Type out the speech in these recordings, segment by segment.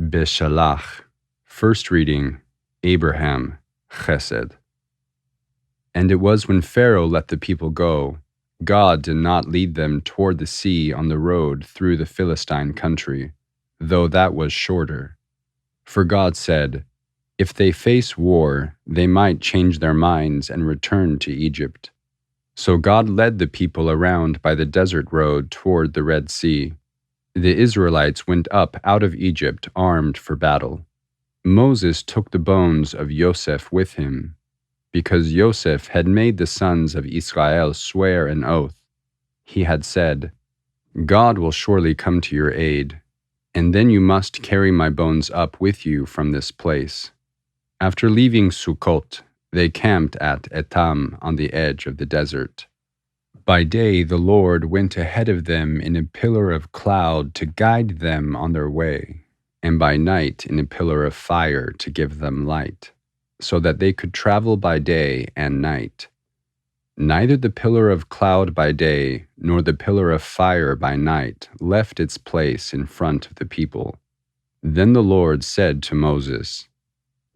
Beshalach. First reading, Abraham, Chesed. And it was when Pharaoh let the people go, God did not lead them toward the sea on the road through the Philistine country, though that was shorter. For God said, if they face war, they might change their minds and return to Egypt. So God led the people around by the desert road toward the Red Sea. The Israelites went up out of Egypt armed for battle. Moses took the bones of Joseph with him, because Joseph had made the sons of Israel swear an oath. He had said, God will surely come to your aid, and then you must carry my bones up with you from this place. After leaving Sukkot, they camped at Etam on the edge of the desert. By day the Lord went ahead of them in a pillar of cloud to guide them on their way, and by night in a pillar of fire to give them light, so that they could travel by day and night. Neither the pillar of cloud by day nor the pillar of fire by night left its place in front of the people. Then the Lord said to Moses,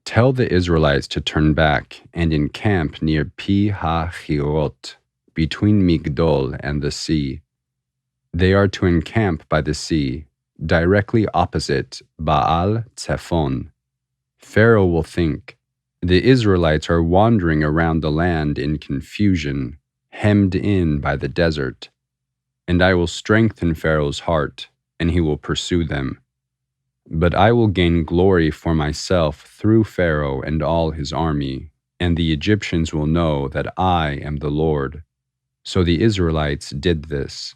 tell the Israelites to turn back and encamp near Pi-hahirot, between Migdol and the sea. They are to encamp by the sea, directly opposite Baal Zephon. Pharaoh will think, the Israelites are wandering around the land in confusion, hemmed in by the desert. And I will strengthen Pharaoh's heart, and he will pursue them. But I will gain glory for myself through Pharaoh and all his army, and the Egyptians will know that I am the Lord. So the Israelites did this.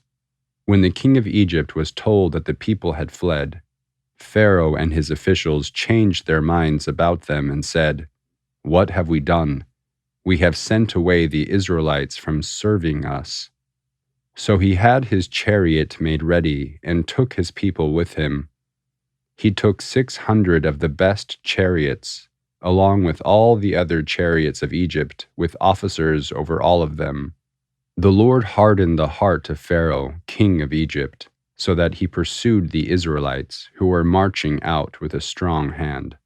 When the king of Egypt was told that the people had fled, Pharaoh and his officials changed their minds about them and said, what have we done? We have sent away the Israelites from serving us. So he had his chariot made ready and took his people with him. He took 600 of the best chariots, along with all the other chariots of Egypt, with officers over all of them. The Lord hardened the heart of Pharaoh, king of Egypt, so that he pursued the Israelites, who were marching out with a strong hand.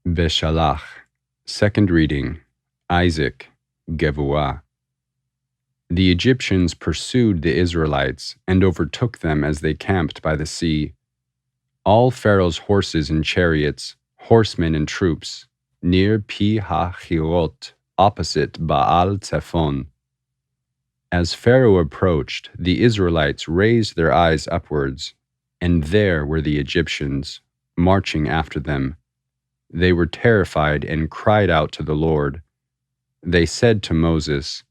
Beshalach. Second reading, Isaac, Gevuah. The Egyptians pursued the Israelites and overtook them as they camped by the sea. All Pharaoh's horses and chariots, horsemen and troops, near Pi-hahirot, opposite Baal Zephon. As Pharaoh approached, the Israelites raised their eyes upwards, and there were the Egyptians, marching after them. They were terrified and cried out to the Lord. They said to Moses,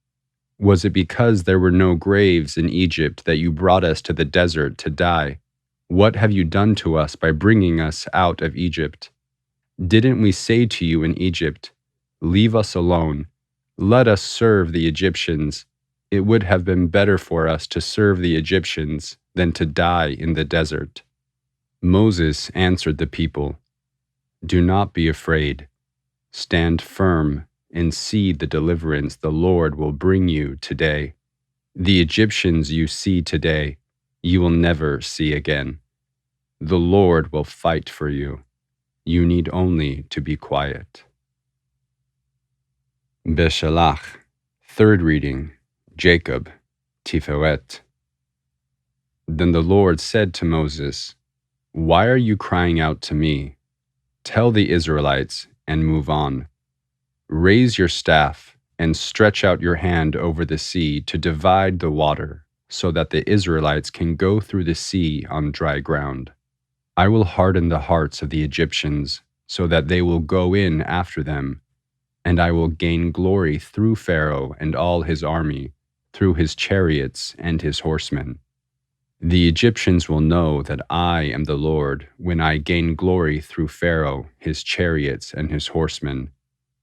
was it because there were no graves in Egypt that you brought us to the desert to die? What have you done to us by bringing us out of Egypt? Didn't we say to you in Egypt, leave us alone, let us serve the Egyptians? It would have been better for us to serve the Egyptians than to die in the desert. Moses answered the people, do not be afraid. Stand firm and see the deliverance the Lord will bring you today. The Egyptians you see today, you will never see again. The Lord will fight for you. You need only to be quiet. Beshalach. Third reading, Jacob, Tiferet. Then the Lord said to Moses, why are you crying out to me? Tell the Israelites and move on. Raise your staff and stretch out your hand over the sea to divide the water, so that the Israelites can go through the sea on dry ground. I will harden the hearts of the Egyptians, so that they will go in after them, and I will gain glory through Pharaoh and all his army, through his chariots and his horsemen. The Egyptians will know that I am the Lord when I gain glory through Pharaoh, his chariots, and his horsemen.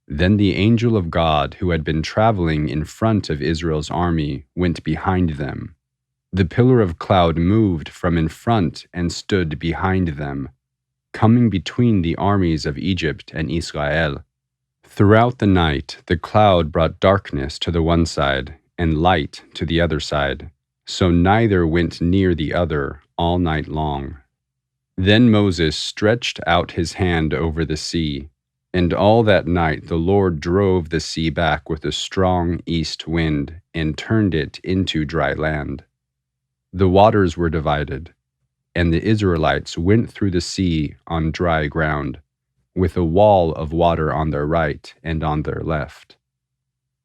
Then the angel of God, who had been traveling in front of Israel's army, went behind them. The pillar of cloud moved from in front and stood behind them, coming between the armies of Egypt and Israel. Throughout the night, the cloud brought darkness to the one side and light to the other side, so neither went near the other all night long. Then Moses stretched out his hand over the sea, and all that night the Lord drove the sea back with a strong east wind and turned it into dry land. The waters were divided, and the Israelites went through the sea on dry ground, with a wall of water on their right and on their left.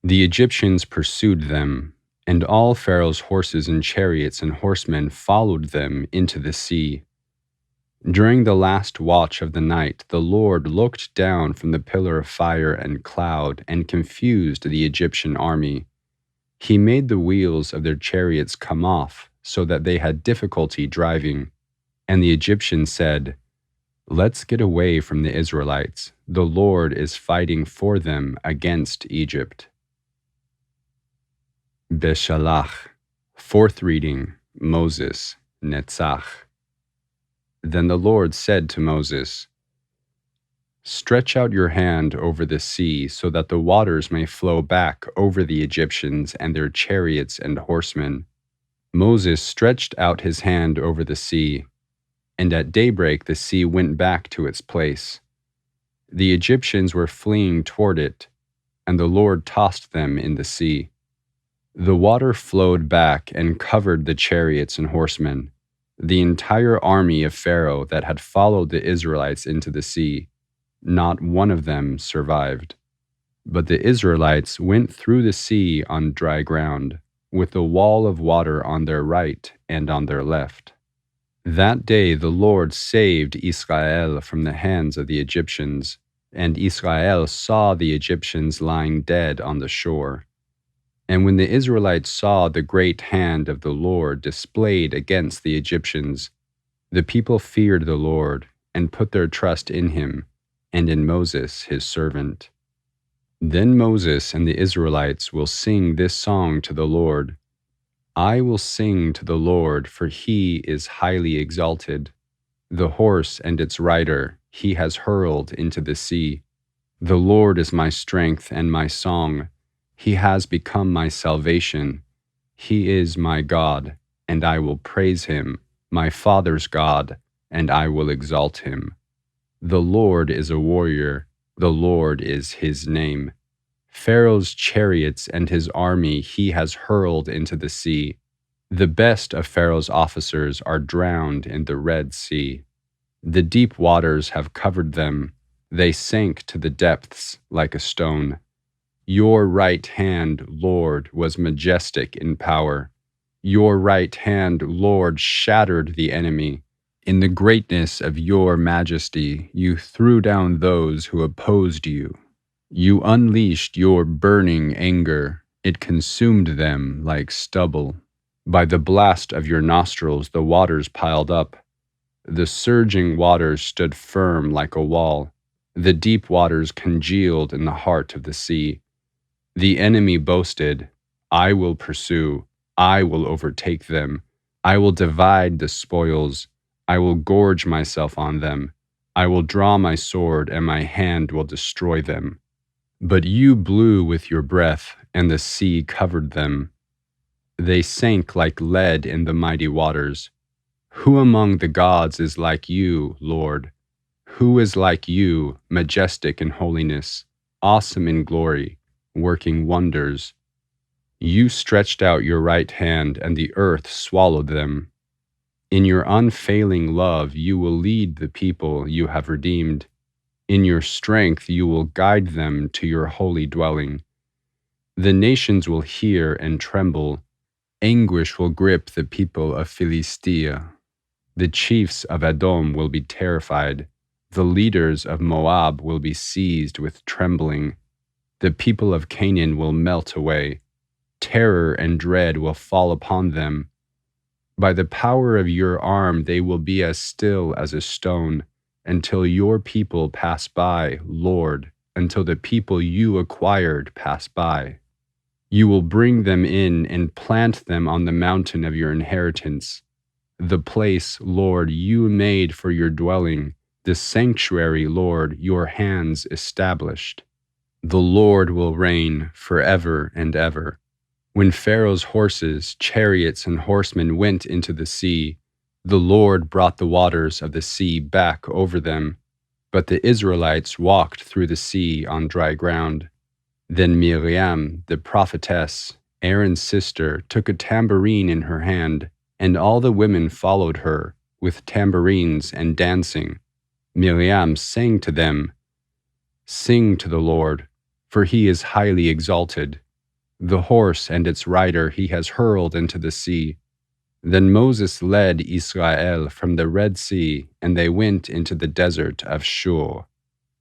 The Egyptians pursued them, and all Pharaoh's horses and chariots and horsemen followed them into the sea. During the last watch of the night, the Lord looked down from the pillar of fire and cloud and confused the Egyptian army. He made the wheels of their chariots come off so that they had difficulty driving. And the Egyptians said, "Let's get away from the Israelites. The Lord is fighting for them against Egypt." Beshalach. Fourth reading, Moses, Netzach. Then the Lord said to Moses, "Stretch out your hand over the sea so that the waters may flow back over the Egyptians and their chariots and horsemen." Moses stretched out his hand over the sea, and at daybreak the sea went back to its place. The Egyptians were fleeing toward it, and the Lord tossed them in the sea. The water flowed back and covered the chariots and horsemen, the entire army of Pharaoh that had followed the Israelites into the sea. Not one of them survived. But the Israelites went through the sea on dry ground, with a wall of water on their right and on their left. That day the Lord saved Israel from the hands of the Egyptians, and Israel saw the Egyptians lying dead on the shore. And when the Israelites saw the great hand of the Lord displayed against the Egyptians, the people feared the Lord and put their trust in him and in Moses his servant. Then Moses and the Israelites will sing this song to the Lord. "I will sing to the Lord, for he is highly exalted. The horse and its rider he has hurled into the sea. The Lord is my strength and my song. He has become my salvation. He is my God, and I will praise him, my father's God, and I will exalt him. The Lord is a warrior. The Lord is his name. Pharaoh's chariots and his army he has hurled into the sea. The best of Pharaoh's officers are drowned in the Red Sea. The deep waters have covered them. They sank to the depths like a stone. Your right hand, Lord, was majestic in power. Your right hand, Lord, shattered the enemy. In the greatness of your majesty, you threw down those who opposed you. You unleashed your burning anger. It consumed them like stubble. By the blast of your nostrils, the waters piled up. The surging waters stood firm like a wall. The deep waters congealed in the heart of the sea. The enemy boasted, "I will pursue. I will overtake them. I will divide the spoils. I will gorge myself on them. I will draw my sword, and my hand will destroy them." But you blew with your breath, and the sea covered them. They sank like lead in the mighty waters. Who among the gods is like you, Lord? Who is like you, majestic in holiness, awesome in glory, working wonders? You stretched out your right hand, and the earth swallowed them. In your unfailing love, you will lead the people you have redeemed. In your strength, you will guide them to your holy dwelling. The nations will hear and tremble. Anguish will grip the people of Philistia. The chiefs of Edom will be terrified. The leaders of Moab will be seized with trembling. The people of Canaan will melt away. Terror and dread will fall upon them. By the power of your arm, they will be as still as a stone, until your people pass by, Lord, until the people you acquired pass by. You will bring them in and plant them on the mountain of your inheritance, the place, Lord, you made for your dwelling, the sanctuary, Lord, your hands established. The Lord will reign forever and ever. When Pharaoh's horses, chariots, and horsemen went into the sea, The Lord brought the waters of the sea back over them, but the Israelites walked through the sea on dry ground. Then Miriam, the prophetess, Aaron's sister, took a tambourine in her hand, and all the women followed her, with tambourines and dancing. Miriam sang to them, "Sing to the Lord, for he is highly exalted. The horse and its rider he has hurled into the sea." Then Moses led Israel from the Red Sea, and they went into the desert of Shur.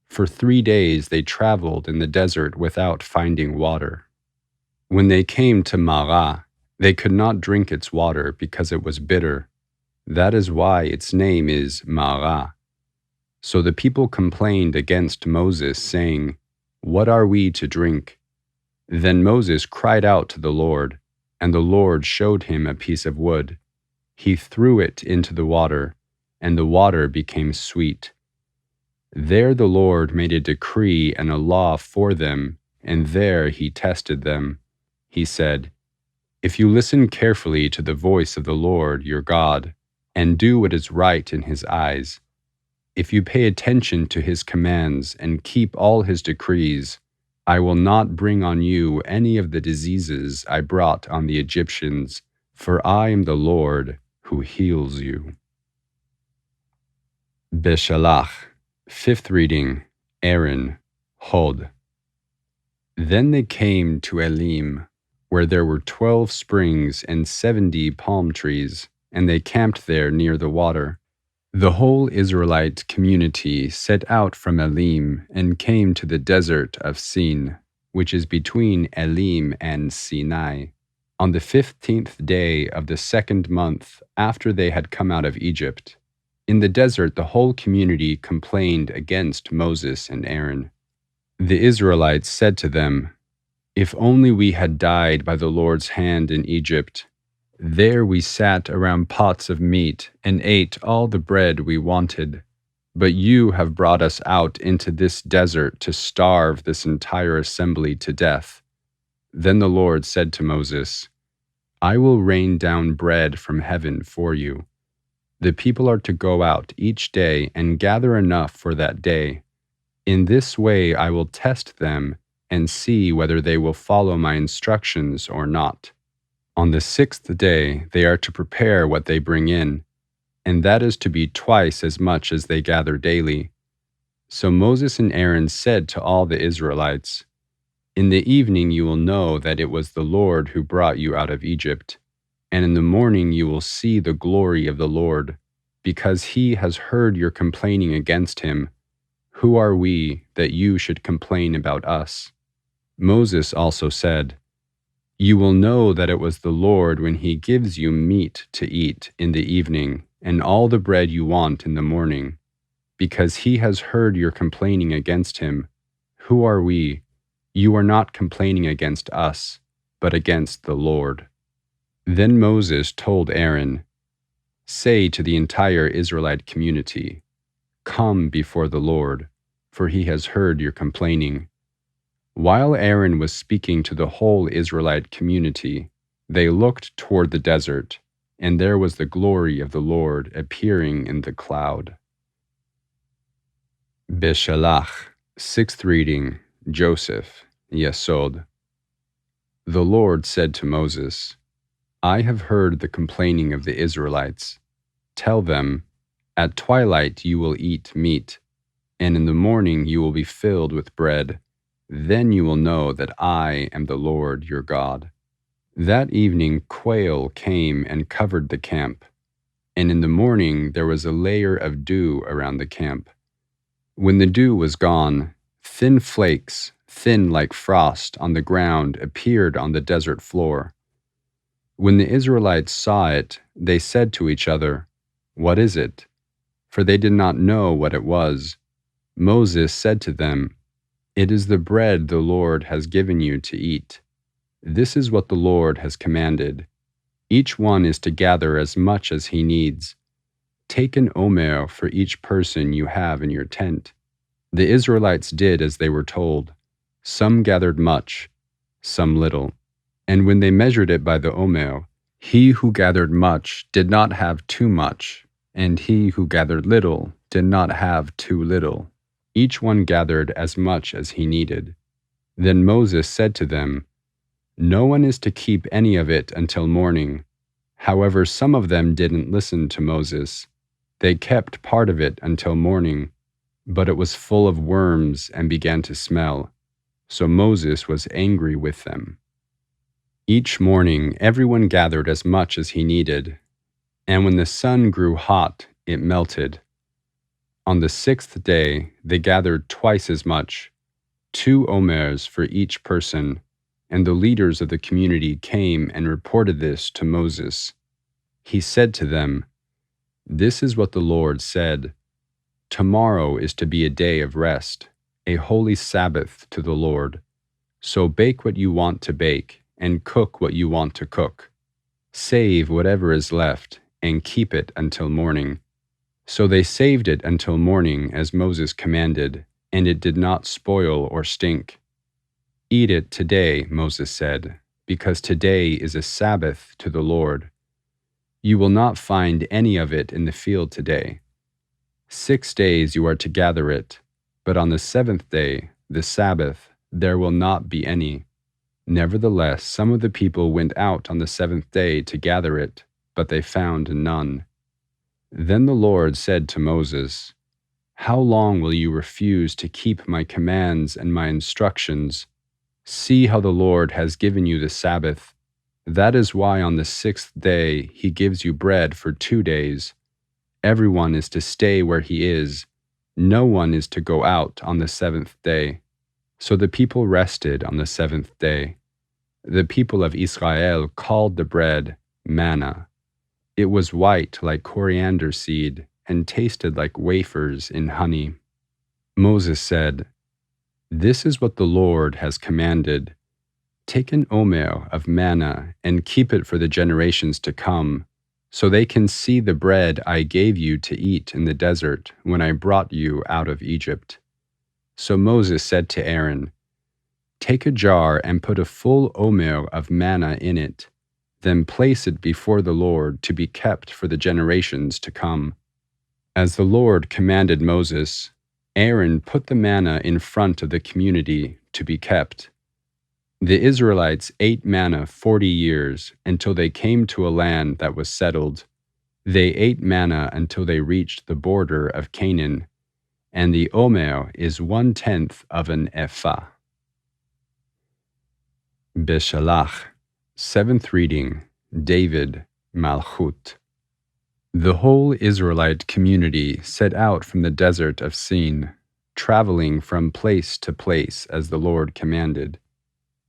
For 3 days they traveled in the desert without finding water. When they came to Marah, they could not drink its water because it was bitter. That is why its name is Marah. So the people complained against Moses, saying, "What are we to drink?" Then Moses cried out to the Lord, and the Lord showed him a piece of wood. He threw it into the water, and the water became sweet. There the Lord made a decree and a law for them, and there he tested them. He said, "If you listen carefully to the voice of the Lord your God, and do what is right in his eyes, if you pay attention to his commands and keep all his decrees, I will not bring on you any of the diseases I brought on the Egyptians, for I am the Lord who heals you." Beshalach, fifth reading, Aaron, Hod. Then they came to Elim, where there were 12 springs and 70 palm trees, and they camped there near the water. The whole Israelite community set out from Elim and came to the desert of Sin, which is between Elim and Sinai, on the 15th day of the 2nd month after they had come out of Egypt. In the desert, the whole community complained against Moses and Aaron. The Israelites said to them, "If only we had died by the Lord's hand in Egypt. There we sat around pots of meat and ate all the bread we wanted. But you have brought us out into this desert to starve this entire assembly to death." Then the Lord said to Moses, "I will rain down bread from heaven for you. The people are to go out each day and gather enough for that day. In this way I will test them and see whether they will follow my instructions or not. On the 6th day they are to prepare what they bring in, and that is to be twice as much as they gather daily." So Moses and Aaron said to all the Israelites, "In the evening you will know that it was the Lord who brought you out of Egypt, and in the morning you will see the glory of the Lord, because he has heard your complaining against him. Who are we that you should complain about us?" Moses also said, "You will know that it was the Lord when he gives you meat to eat in the evening and all the bread you want in the morning, because he has heard your complaining against him. Who are we? You are not complaining against us, but against the Lord." Then Moses told Aaron, "Say to the entire Israelite community, 'Come before the Lord, for he has heard your complaining.'" While Aaron was speaking to the whole Israelite community, they looked toward the desert, and there was the glory of the Lord appearing in the cloud. Beshalach, sixth reading, Joseph, Yesod. The Lord said to Moses, "I have heard the complaining of the Israelites. Tell them, at twilight you will eat meat, and in the morning you will be filled with bread. Then you will know that I am the Lord your God." That evening quail came and covered the camp, and in the morning there was a layer of dew around the camp. When the dew was gone, thin flakes, thin like frost on the ground, appeared on the desert floor. When the Israelites saw it, they said to each other, "What is it?" For they did not know what it was. Moses said to them, "It is the bread the Lord has given you to eat. This is what the Lord has commanded. Each one is to gather as much as he needs. Take an omer for each person you have in your tent." The Israelites did as they were told. Some gathered much, some little. And when they measured it by the omer, He who gathered much did not have too much, and he who gathered little did not have too little. Each one gathered as much as he needed. Then Moses said to them, "No one is to keep any of it until morning." However, some of them didn't listen to Moses. They kept part of it until morning, but it was full of worms and began to smell. So Moses was angry with them. Each morning, everyone gathered as much as he needed, and when the sun grew hot, it melted. On the 6th day, they gathered twice as much, 2 omers for each person, and the leaders of the community came and reported this to Moses. He said to them, "This is what the Lord said. Tomorrow is to be a day of rest, a holy Sabbath to the Lord. So bake what you want to bake, and cook what you want to cook. Save whatever is left, and keep it until morning." So they saved it until morning as Moses commanded, and it did not spoil or stink. "Eat it today," Moses said, "because today is a Sabbath to the Lord. You will not find any of it in the field today. 6 days you are to gather it, but on the 7th day, the Sabbath, there will not be any." Nevertheless, some of the people went out on the 7th day to gather it, but they found none. Then the Lord said to Moses, "How long will you refuse to keep my commands and my instructions? See how the Lord has given you the Sabbath. That is why on the 6th day he gives you bread for 2 days. Everyone is to stay where he is. No one is to go out on the 7th day." So the people rested on the 7th day. The people of Israel called the bread manna. It was white like coriander seed and tasted like wafers in honey. Moses said, "This is what the Lord has commanded. Take an omer of manna and keep it for the generations to come, so they can see the bread I gave you to eat in the desert when I brought you out of Egypt." So Moses said to Aaron, "Take a jar and put a full omer of manna in it. Then place it before the Lord to be kept for the generations to come." As the Lord commanded Moses, Aaron put the manna in front of the community to be kept. The Israelites ate manna 40 years until they came to a land that was settled. They ate manna until they reached the border of Canaan, and the omer is 1/10 of an ephah. Beshalach, 7th reading, David, Malchut. The whole Israelite community set out from the desert of Sin, traveling from place to place as the Lord commanded.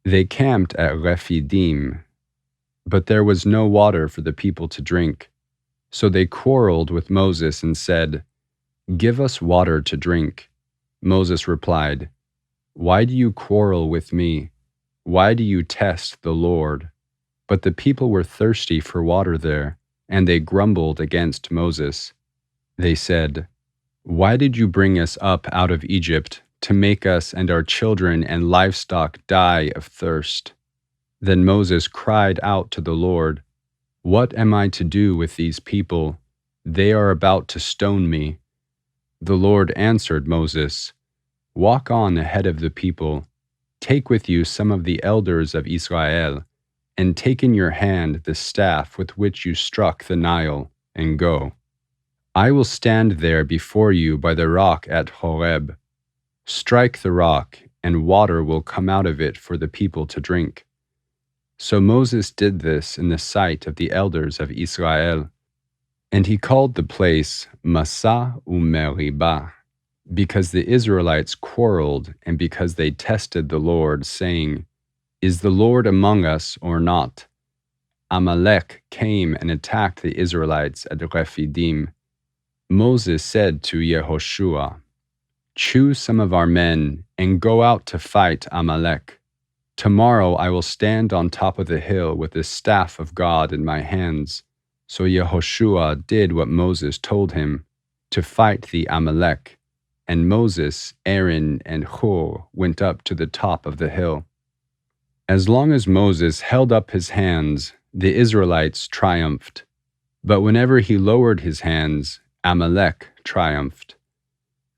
They camped at Rephidim, but there was no water for the people to drink. So they quarreled with Moses and said, "Give us water to drink." Moses replied, "Why do you quarrel with me? Why do you test the Lord?" But the people were thirsty for water there, and they grumbled against Moses. They said, "Why did you bring us up out of Egypt to make us and our children and livestock die of thirst?" Then Moses cried out to the Lord, "What am I to do with these people? They are about to stone me." The Lord answered Moses, "Walk on ahead of the people. Take with you some of the elders of Israel, and take in your hand the staff with which you struck the Nile, and go. I will stand there before you by the rock at Horeb. Strike the rock, and water will come out of it for the people to drink." So Moses did this in the sight of the elders of Israel, and he called the place Massah u'Meribah, because the Israelites quarreled and because they tested the Lord, saying, "Is the Lord among us or not?" Amalek came and attacked the Israelites at Rephidim. Moses said to Yehoshua, "Choose some of our men and go out to fight Amalek. Tomorrow I will stand on top of the hill with the staff of God in my hands." So Yehoshua did what Moses told him, to fight the Amalek, and Moses, Aaron, and Hur went up to the top of the hill. As long as Moses held up his hands, the Israelites triumphed. But whenever he lowered his hands, Amalek triumphed.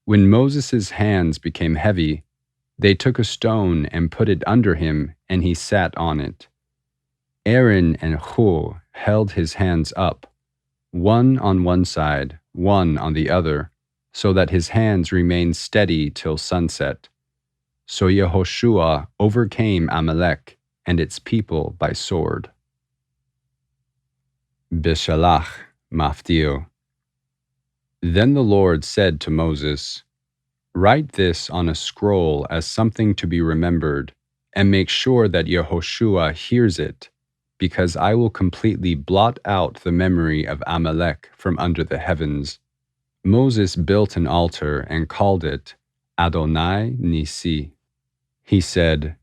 When Moses' hands became heavy, they took a stone and put it under him, and he sat on it. Aaron and Hur held his hands up, one on one side, one on the other, so that his hands remained steady till sunset. So Yehoshua overcame Amalek and its people by sword. Beshalach, Maftir. Then the Lord said to Moses, "Write this on a scroll as something to be remembered, and make sure that Yehoshua hears it, because I will completely blot out the memory of Amalek from under the heavens." Moses built an altar and called it Adonai Nisi. He said,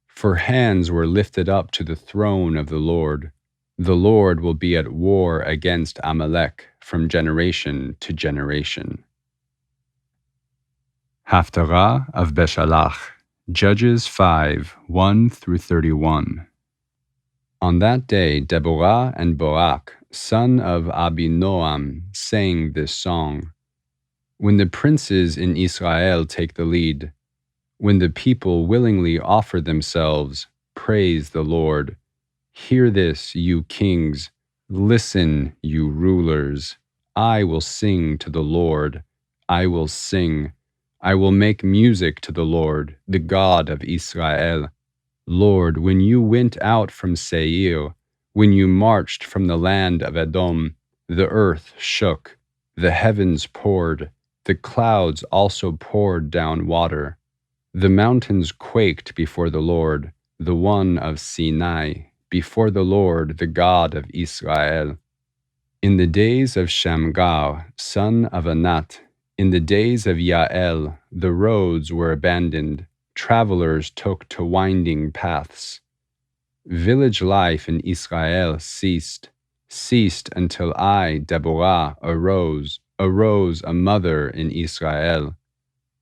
"For hands were lifted up to the throne of the Lord. The Lord will be at war against Amalek from generation to generation." Haftarah of Beshalach, Judges 5, 1-31. On that day, Deborah and Barak, son of Abinoam, sang this song. When the princes in Israel take the lead, when the people willingly offer themselves, praise the Lord. Hear this, you kings. Listen, you rulers. I will sing to the Lord. I will sing. I will make music to the Lord, the God of Israel. Lord, when you went out from Seir, when you marched from the land of Edom, the earth shook, the heavens poured, the clouds also poured down water. The mountains quaked before the Lord, the one of Sinai, before the Lord, the God of Israel. In the days of Shamgar, son of Anat, in the days of Yael, the roads were abandoned, travelers took to winding paths. Village life in Israel ceased until I, Deborah, arose a mother in Israel.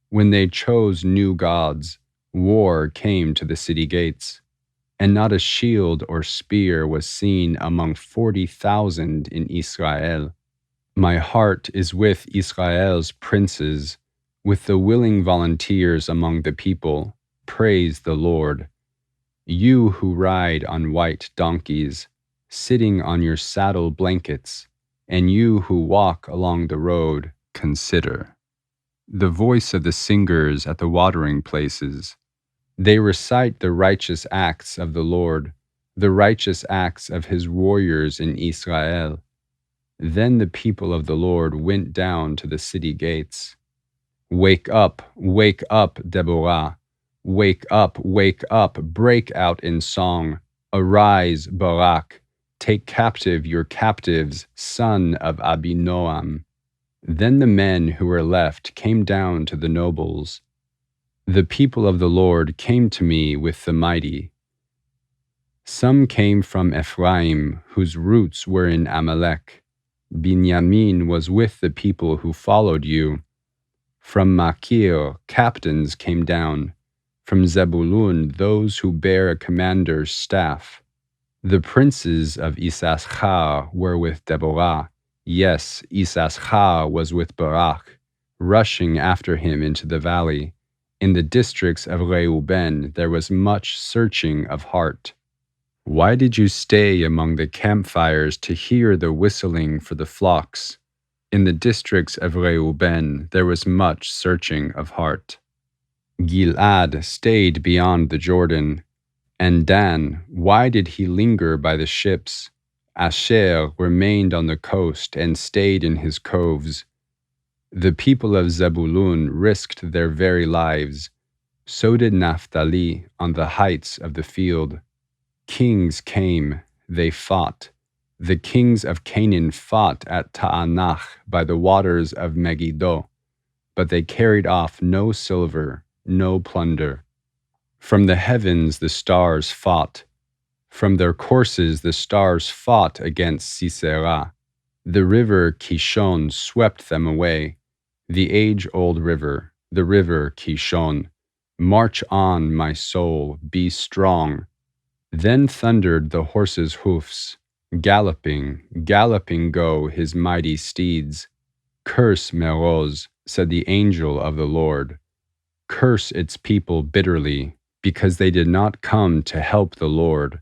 When they chose new gods, war came to the city gates, and not a shield or spear was seen among 40,000 in Israel. My heart is with Israel's princes, with the willing volunteers among the people. Praise the Lord. You who ride on white donkeys, sitting on your saddle blankets, and you who walk along the road, consider the voice of the singers at the watering places. They recite the righteous acts of the Lord, the righteous acts of his warriors in Israel. Then the people of the Lord went down to the city gates. Wake up, Deborah. Wake up, break out in song. Arise, Barak. Take captive your captives, son of Abinoam. Then the men who were left came down to the nobles. The people of the Lord came to me with the mighty. Some came from Ephraim, whose roots were in Amalek. Binyamin was with the people who followed you. From Machir, captains came down. From Zebulun, those who bear a commander's staff. The princes of Issachar were with Deborah. Yes, Issachar was with Barak, rushing after him into the valley. In the districts of Reuben there was much searching of heart. Why did you stay among the campfires to hear the whistling for the flocks? In the districts of Reuben there was much searching of heart. Gilad stayed beyond the Jordan. And Dan, why did he linger by the ships? Asher remained on the coast and stayed in his coves. The people of Zebulun risked their very lives. So did Naphtali on the heights of the field. Kings came, they fought. The kings of Canaan fought at Taanach by the waters of Megiddo, but they carried off no silver, no plunder. From the heavens the stars fought. From their courses the stars fought against Sisera. The river Kishon swept them away. The age-old river, the river Kishon. March on, my soul, be strong. Then thundered the horses' hoofs, galloping, galloping go his mighty steeds. Curse Meroz, said the angel of the Lord. Curse its people bitterly, because they did not come to help the Lord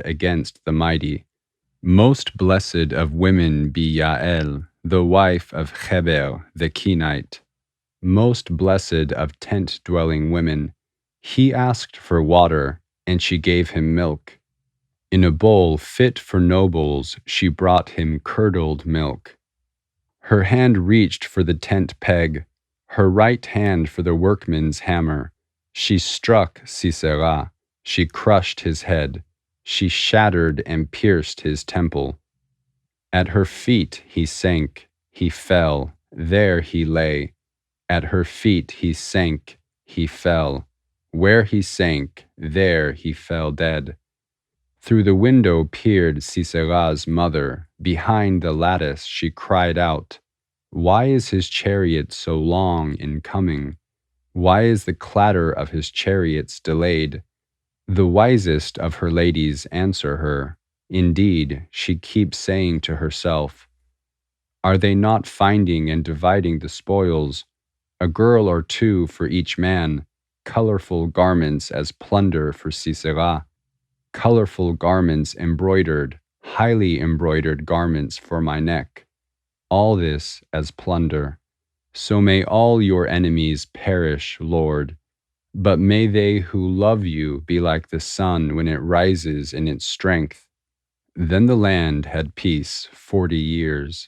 against the mighty. Most blessed of women be Yael, the wife of Heber the Kenite. Most blessed of tent-dwelling women. He asked for water, and she gave him milk. In a bowl fit for nobles, she brought him curdled milk. Her hand reached for the tent peg, her right hand for the workman's hammer. She struck Sisera, she crushed his head, she shattered and pierced his temple. At her feet he sank, he fell, there he lay. At her feet he sank, he fell. Where he sank, there he fell dead. Through the window peered Sisera's mother. Behind the lattice she cried out, "Why is his chariot so long in coming? Why is the clatter of his chariots delayed?" The wisest of her ladies answer her. Indeed, she keeps saying to herself, "Are they not finding and dividing the spoils? A girl or two for each man, colorful garments as plunder for Sisera, colorful garments embroidered, highly embroidered garments for my neck. All this as plunder. So may all your enemies perish, Lord. But may they who love you be like the sun when it rises in its strength." Then the land had peace 40 years.